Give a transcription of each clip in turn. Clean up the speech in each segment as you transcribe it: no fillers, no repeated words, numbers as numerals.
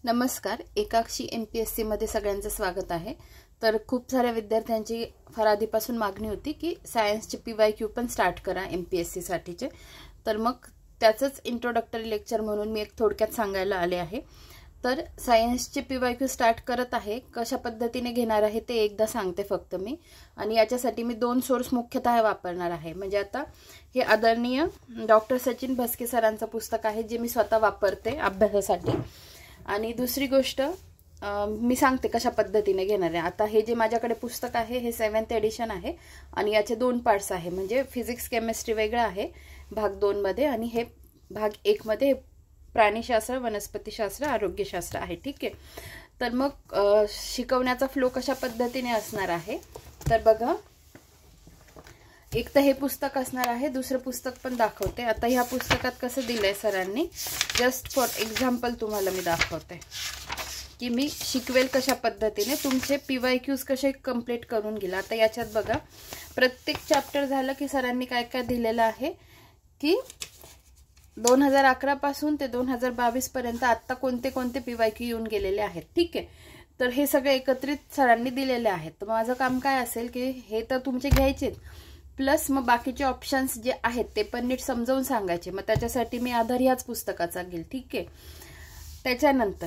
नमस्कार, एकाक्षी MPSC मध्ये सगळ्यांचं स्वागत आहे। तर खूप साऱ्या विद्यार्थ्यांची फार आधीपासून मागणी होती की सायन्सचे PYQ पण स्टार्ट करा MPSC साठीचे। तर मग त्याचंच इंट्रोडक्टरी लेक्चर म्हणून मी एक थोडक्यात सांगायला आले आहे। तर सायन्सचे PYQ स्टार्ट करत आहे, कशा पद्धतीने घेणार आहे ते एकदा सांगते फक्त मी। आणि याच्यासाठी मी दोन सोर्स मुख्यतः वापरणार आहे। म्हणजे आता हे आदरणीय डॉक्टर सचिन भस्के सरांचं पुस्तक आहे जे मी स्वतः वापरते अभ्यासासाठी। आणि दुसरी गोष्ट मी सांगते कशा पद्धतीने घेणार आहे। आता हे जे माझ्याकडे पुस्तक आहे हे 7th एडिशन आहे आणि याचे दोन पार्ट्स आहे। म्हणजे फिजिक्स केमिस्ट्री वेगळा आहे भाग 2 मध्ये आणि हे भाग 1 मध्ये प्राणीशास्त्र, वनस्पतीशास्त्र, आरोग्यशास्त्र आहे। ठीक आहे, तर मग शिकवण्याचा फ्लो कशा पद्धतीने असणार आहे तर बघा, एक तर हे पुस्तक असणार आहे, दुसरं पुस्तक पण दाखवते। आता ह्या पुस्तकात कसं दिलंय सरांनी, जस्ट फॉर एक्झाम्पल तुम्हाला मी दाखवते की मी शिकवेल कशा पद्धतीने तुमचे PYQs कसे कंप्लीट करून गेला। आता याच्यात बघा, प्रत्येक चॅप्टर झालं की सरांनी काय काय दिलेलं आहे की 2011 पासून ते 2022 पर्यंत आता कोणते कोणते PYQ येऊन गेलेले आहेत। ठीक आहे, तर हे सगळे एकत्रित सरांनी दिलेले आहेत। तर माझं काम काय असेल की हे तर तुमचे घ्यायचेच, प्लस मग बाकीचे ऑप्शन्स जे आहेत ते पण नीट समजावून सांगायचे। मग त्याच्यासाठी मी आधार ह्याच पुस्तकाचा घेईल। ठीक आहे, त्याच्यानंतर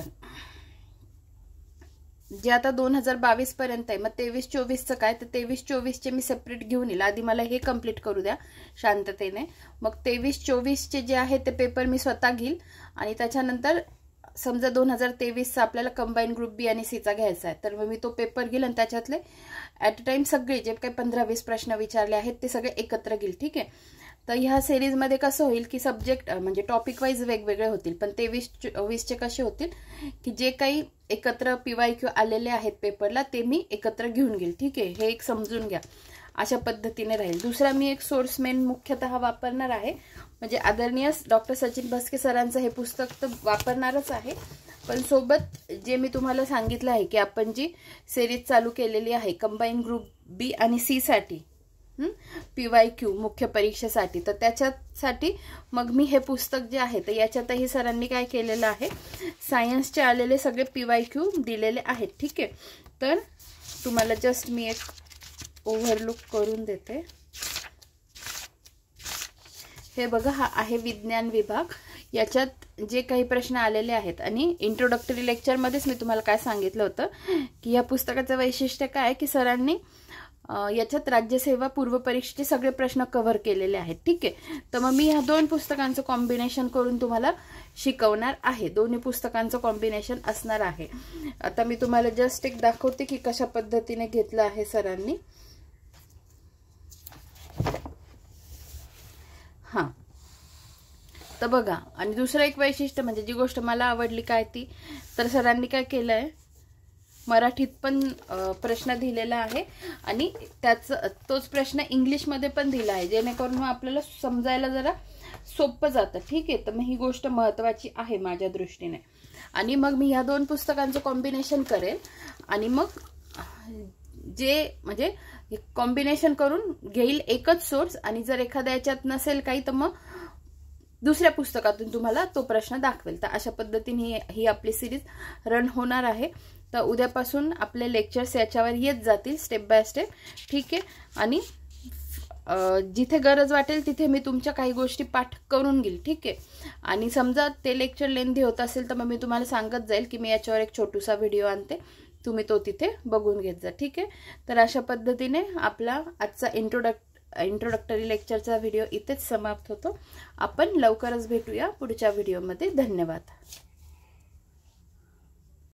जे आता 2022 पर्यंत आहे, मग 23-24चं काय, तर 23-24चे मी सेपरेट घेऊन येईल। आधी मला हे कंप्लीट करू द्या शांततेने। मग 23-24चे जे आहे ते पेपर मी स्वतः घेईल आणि त्याच्यानंतर समजा 2023चा आपल्याला कंबाईन ग्रुप बी आणि सीचा घ्यायचा आहे, तर मग मी तो पेपर घेईल आणि त्याच्यातले ॲट अ टाइम सगळे जे काही 15-20 प्रश्न विचारले आहेत ते सगळे एकत्र घेईल। ठीक आहे, तर ह्या सिरीज मध्ये कसं होईल की सब्जेक्ट म्हणजे टॉपिक वाईज वेगवेगळे होतील, पण 23-24चे कसे होतील की जे काही एकत्र PYQ आलेले आहेत पेपरला ते मी एकत्र घेऊन घेईल। ठीक आहे, हे एक समजून घ्या, अशा पद्धतीने राहील। दुसरा मी एक सोर्स मेन मुख्यतः वापरणार आहे, म्हणजे आदरणीय डॉक्टर सचिन भस्के सरांचं हे पुस्तक तर वापरणारच आहे, पण सोबत जे मी तुम्हाला सांगितलं आहे की आपण जी सिरीज चालू केलेली आहे कंबाईन ग्रुप बी आणि सी साठी PYQ मुख्य परीक्षेसाठी, तर त्याच्यासाठी मग मी हे पुस्तक जे आहे तर याच्यातही सरांनी काय केलेलं आहे, सायन्सचे आलेले सगळे PYQ दिलेले आहेत। ठीक आहे, तर तुम्हाला जस्ट मी एक ओव्हरलुक करून देते। हे बघा, हा आहे विज्ञान विभाग, याच्यात जे काही प्रश्न आलेले आहेत। आणि इंट्रोडक्टरी लेक्चर मध्येच मी तुम्हाला काय सांगितलं होतं की या पुस्तकाचं वैशिष्ट्य काय की सरांनी याच्यात राज्यसेवा पूर्व परीक्षेचे सगळे प्रश्न कव्हर केलेले आहेत। ठीक आहे, तर मग मी ह्या दोन पुस्तकांचं कॉम्बिनेशन करून तुम्हाला शिकवणार आहे। दोन्ही पुस्तकांचं कॉम्बिनेशन असणार आहे। आता मी तुम्हाला जस्ट एक दाखवते की कशा पद्धतीने घेतलं आहे सरांनी। हां, तर बघा, आणि दुसरं एक वैशिष्ट्य म्हणजे जी गोष्ट मला आवडली काय ती, तर सरांनी काय केलंय, मराठीत पण प्रश्न दिलेला आहे आणि तोच प्रश्न इंग्लिशमध्ये पण दिला आहे, जेणेकरून आपल्याला समजायला जरा सोपं जातं। ठीक आहे, तर मग ही गोष्ट महत्त्वाची आहे माझ्या दृष्टीने। आणि मग मी ह्या दोन पुस्तकांचं कॉम्बिनेशन करेल आणि मग जे म्हणजे कॉम्बिनेशन करून घेईल एकच सोर्स, आणि जर एखाद्या याच्यात नसेल काही तर मग दुसऱ्या पुस्तकातून तुम्हाला तो प्रश्न दाखवेल। तर अशा पद्धतीने ही आपली सिरीज रन होणार आहे। तर उद्यापासून आपले लेक्चर्स याच्यावर येत जातील स्टेप बाय स्टेप। ठीक आहे, आणि जिथे गरज वाटेल तिथे मी तुमच्या काही गोष्टी पाठ करून घेईल। ठीक आहे, आणि समजा ते लेक्चर लेंदी होत असेल तर मग मी तुम्हाला सांगत जाईल की मी याच्यावर एक छोटूसा व्हिडिओ आणते, तुम्ही तो तिथे बघून घेत जा। ठीक आहे, तर अशा पद्धतीने आपला आजचा इंट्रोडक्टरी लेक्चरचा व्हिडिओ इथेच समाप्त होतो। आपण लवकरच भेटूया पुढच्या व्हिडिओमध्ये। धन्यवाद।